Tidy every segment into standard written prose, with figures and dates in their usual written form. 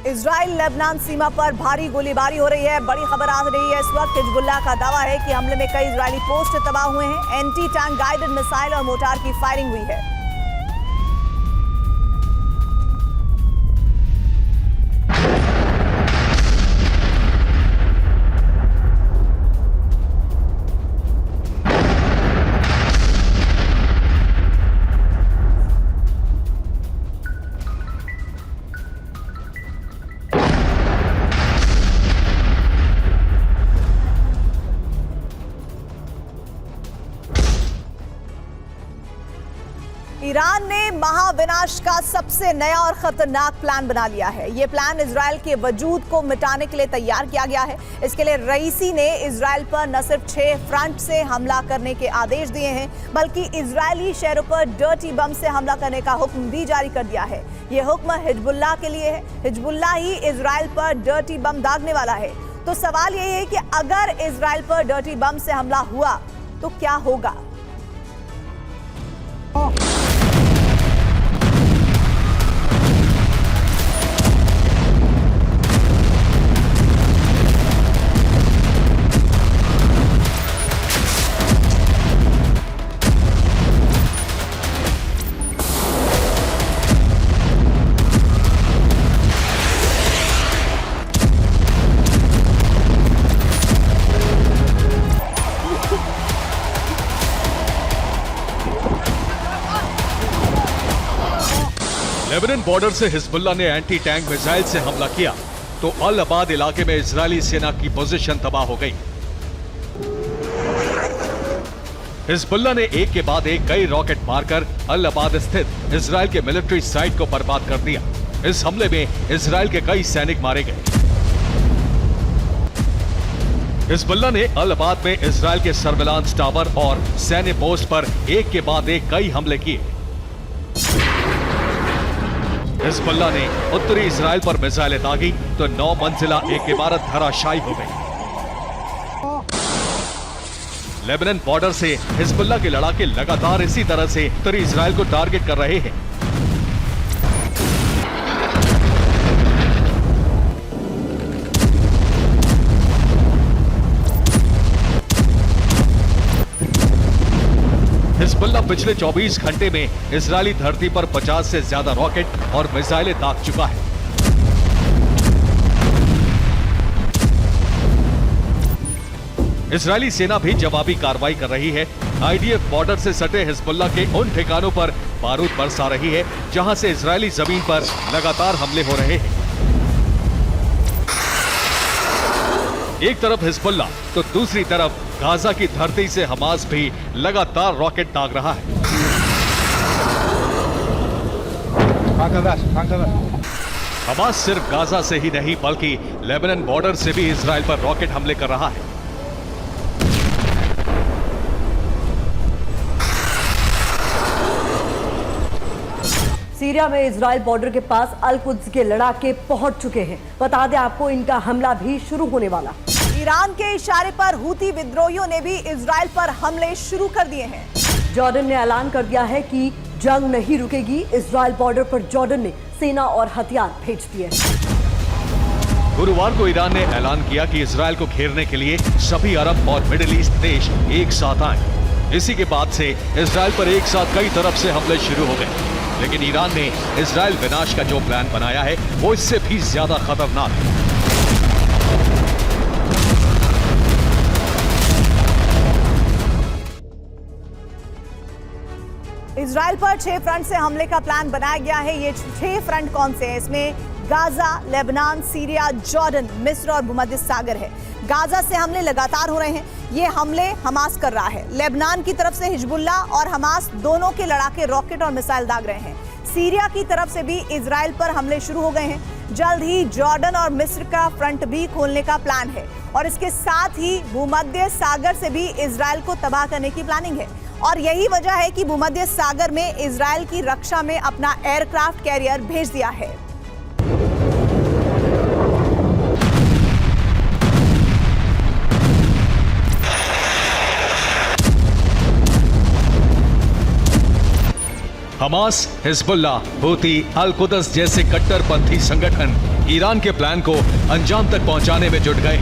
Israel Lebanon सीमा पर भारी गोलीबारी हो रही है। बड़ी खबर आ रही है इस वक्त। हिजबुल्लाह का दावा है कि हमले में कई इजरायली पोस्ट तबाह हुए हैं। एंटी टैंक गाइडेड मिसाइल और मोर्टार की फायरिंग हुई है। ईरान ने महाविनाश का सबसे नया और खतरनाक प्लान बना लिया है। यह प्लान इजराइल के वजूद को मिटाने के लिए तैयार किया गया है। इसके लिए रईसी ने इजराइल पर न सिर्फ 6 फ्रंट से हमला करने के आदेश दिए हैं, बल्कि इजरायली शहरों पर डर्टी बम से हमला करने का हुक्म भी जारी कर दिया है। यह हुक्म हिजबुल्लाह के लिए है। हिजबुल्लाह ही इजराइल पर डर्टी बम दागने वाला है। तो सवाल यही है कि अगर इजराइल पर डर्टी बम से हमला हुआ तो क्या होगा? लेबनान बॉर्डर से हिजबुल्लाह ने एंटी टैंक मिसाइल से हमला किया तो अल अबाद इलाके में इजरायली सेना की पोजीशन तबाह हो गई। हिजबुल्लाह ने एक के बाद एक कई रॉकेट मारकर अल अबाद स्थित इजरायल के मिलिट्री साइट को बर्बाद कर दिया। इस हमले में इजरायल के कई सैनिक मारे गए। हिजबुल्लाह ने अल अबाद में इजरायल के सर्विलांस टावर और सैन्य पोस्ट पर एक के बाद एक कई हमले किए। हिजबुल्लाह ने उत्तरी इजरायल पर मिसाइलें दागी तो 9 मंजिला एक इमारत धराशायी हो गई। लेबनान बॉर्डर से हिजबुल्लाह के लड़ाके लगातार इसी तरह से उत्तरी इजरायल को टारगेट कर रहे हैं। हिजबुल्लाह पिछले 24 घंटे में इजरायली धरती पर 50 से ज्यादा रॉकेट और मिसाइलें दाग चुका है। इजरायली सेना भी जवाबी कार्रवाई कर रही है। आईडीएफ बॉर्डर से सटे हिजबुल्लाह के उन ठिकानों पर बारूद बरसा रही है जहां से इजरायली जमीन पर लगातार हमले हो रहे हैं। एक तरफ हिजबुल्लाह तो दूसरी तरफ गाजा की धरती से हमास भी लगातार रॉकेट दाग रहा है। हमास सिर्फ गाजा से ही नहीं बल्कि लेबनान बॉर्डर से भी इजरायल पर रॉकेट हमले कर रहा है। सीरिया में इजरायल बॉर्डर के पास अल कुद्स के लड़ाके पहुंच चुके हैं। बता दें आपको, इनका हमला भी शुरू होने वाला। ईरान के इशारे पर हूती विद्रोहियों ने भी इजरायल पर हमले शुरू कर दिए हैं। जॉर्डन ने ऐलान कर दिया है कि जंग नहीं रुकेगी। इजरायल बॉर्डर पर जॉर्डन ने सेना और हथियार भेज दिए। गुरुवार को ईरान ने ऐलान किया कि इजरायल को घेरने के लिए सभी अरब और मिडिल ईस्ट देश एक साथ आए। इसी के बाद से इजरायल पर एक साथ कई तरफ से हमले शुरू हो गए। लेकिन ईरान ने इजरायल विनाश का जो प्लान बनाया है वो इससे भी ज्यादा खतरनाक है। इजरायल पर 6 फ्रंट से हमले का प्लान बनाया गया है। ये 6 फ्रंट कौन से हैं? इसमें गाजा, लेबनान, सीरिया, जॉर्डन, मिस्र और भूमध्य सागर है। गाजा से हमले लगातार हो रहे हैं। ये हमले हमास कर रहा है। लेबनान की तरफ से हिजबुल्लाह और हमास दोनों के लड़ाके रॉकेट और मिसाइल दाग रहे हैं। सीरिया की तरफ से भी इजरायल पर हमले शुरू हो गए हैं। जल्द ही जॉर्डन और मिस्र का फ्रंट भी खोलने का प्लान है और इसके साथ ही भूमध्य सागर से भी इजरायल को तबाह करने की प्लानिंग है। और यही वजह है कि भूमध्य सागर में इजरायल की रक्षा में अपना एयरक्राफ्ट कैरियर भेज दिया है। हमास, हिजबुल्लाह, हूती, अल कुद्स जैसे कट्टरपंथी संगठन ईरान के प्लान को अंजाम तक पहुंचाने में जुट गए।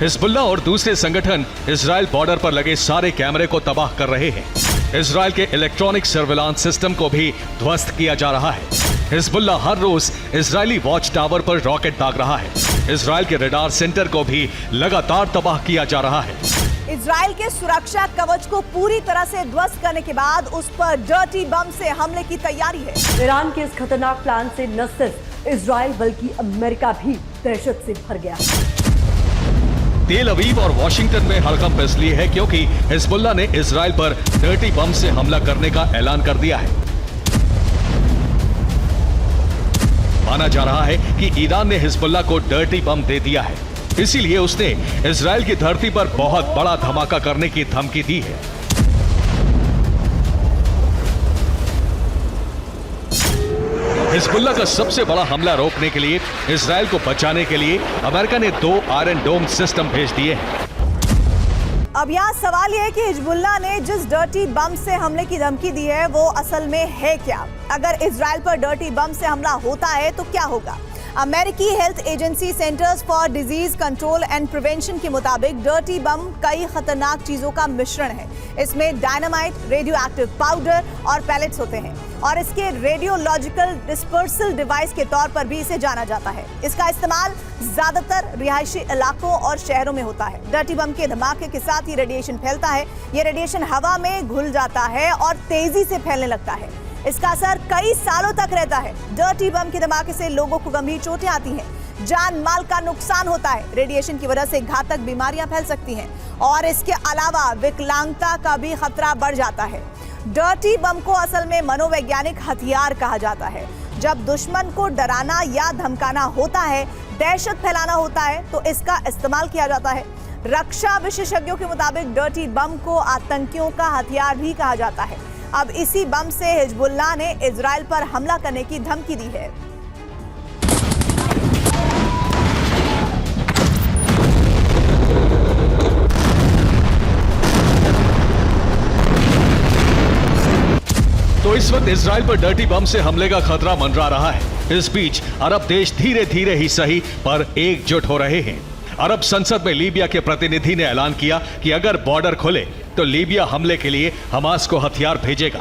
हिजबुल्ला और दूसरे संगठन इजराइल बॉर्डर पर लगे सारे कैमरे को तबाह कर रहे हैं। इजराइल के इलेक्ट्रॉनिक सर्विलांस सिस्टम को भी ध्वस्त किया जा रहा है। हिजबुल्ला हर रोज इजरायली वॉच टावर पर रॉकेट दाग रहा है। इजराइल के रडार सेंटर को भी लगातार तबाह किया जा रहा है। इजराइल के सुरक्षा कवच को पूरी तरह से ध्वस्त करने के बाद उस पर डर्टी बम से हमले की तैयारी है। ईरान के इस खतरनाक प्लान से न सिर्फ इजराइल बल्कि अमेरिका भी दहशत से भर गया। तेल अवीव और वॉशिंगटन में हड़कंप इसलिए है क्योंकि हिजबुल्ला ने इजराइल पर डर्टी बम से हमला करने का ऐलान कर दिया है। माना जा रहा है कि ईरान ने हिजबुल्ला को डर्टी बम दे दिया है, इसीलिए उसने इजराइल की धरती पर बहुत बड़ा धमाका करने की धमकी दी है। हिजबुल्ला का सबसे बड़ा हमला रोकने के लिए इजराइल को बचाने के लिए अमेरिका ने 2 आयरन डोम सिस्टम भेज दिए हैं। अब यहाँ सवाल यह है कि हिजबुल्ला ने जिस डर्टी बम से हमले की धमकी दी है वो असल में है क्या? अगर इजराइल पर डर्टी बम से हमला होता है तो क्या होगा? अमेरिकी health agency centres for disease control and prevention के मुताबिक डर्टी बम कई खतरनाक चीजों का मिश्रण है। इसमें डायनामाइट, रेडियो एक्टिव पाउडर और पैलेट्स होते हैं और इसके रेडियोलॉजिकल डिस्पर्सल डिवाइस के तौर पर भी इसे जाना जाता है। इसका इस्तेमाल ज्यादातर रिहायशी इलाकों और शहरों में होता है। डर्टी बम के धमाके के साथ ही रेडिएशन फैलता है। ये रेडिएशन हवा में घुल जाता है और तेजी से फैलने लगता है। इसका असर कई सालों तक रहता है। डर्टी बम के धमाके से लोगों को गंभीर चोटें आती हैं, जान माल का नुकसान होता है। रेडिएशन की वजह से घातक बीमारियां फैल सकती हैं और इसके अलावा विकलांगता का भी खतरा बढ़ जाता है। डर्टी बम को असल में मनोवैज्ञानिक हथियार कहा जाता है। जब दुश्मन को डराना या धमकाना होता है, दहशत फैलाना होता है, तो इसका इस्तेमाल किया जाता है। रक्षा विशेषज्ञों के मुताबिक डर्टी बम को आतंकियों का हथियार भी कहा जाता है। अब इसी बम से हिजबुल्ला ने इजराइल पर हमला करने की धमकी दी है। तो इस वक्त इजराइल पर डर्टी बम से हमले का खतरा मंडरा रहा है। इस बीच अरब देश धीरे धीरे ही सही पर एकजुट हो रहे हैं। अरब संसद में लीबिया के प्रतिनिधि ने ऐलान किया कि अगर बॉर्डर खुले तो लीबिया हमले के लिए हमास को हथियार भेजेगा।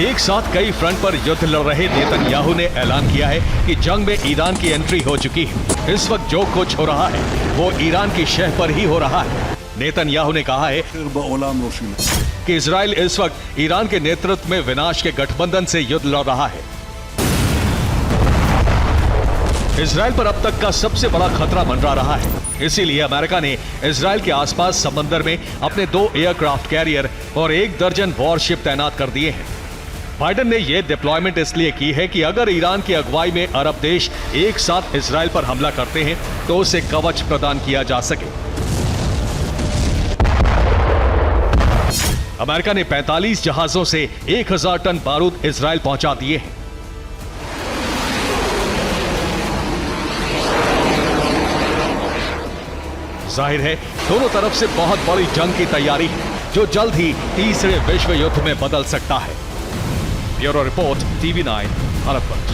एक साथ कई फ्रंट पर युद्ध लड़ रहे नेतन्याहू ने ऐलान किया है कि जंग में ईरान की एंट्री हो चुकी है। इस वक्त जो कुछ हो रहा है वो ईरान की शह पर ही हो रहा है। नेतन्याहू ने कहा है कि इजराइल इस वक्त ईरान के नेतृत्व में विनाश के गठबंधन से युद्ध लड़ रहा है। इजराइल पर अब तक का सबसे बड़ा खतरा मंडरा रहा है। इसीलिए अमेरिका ने इजराइल के आसपास समंदर में अपने 2 एयरक्राफ्ट कैरियर और 1 दर्जन वॉरशिप तैनात कर दिए हैं। बाइडेन ने यह डिप्लॉयमेंट इसलिए की है कि अगर ईरान की अगुवाई में अरब देश एक साथ इजराइल पर हमला करते हैं तो उसे कवच प्रदान किया जा सके। अमेरिका ने 45 जहाजों से 1000 टन बारूद इजराइल पहुंचा दिए हैं। जाहिर है दोनों तरफ से बहुत बड़ी जंग की तैयारी है जो जल्द ही तीसरे विश्व युद्ध में बदल सकता है। ब्यूरो रिपोर्ट, TV9 अरब मंच।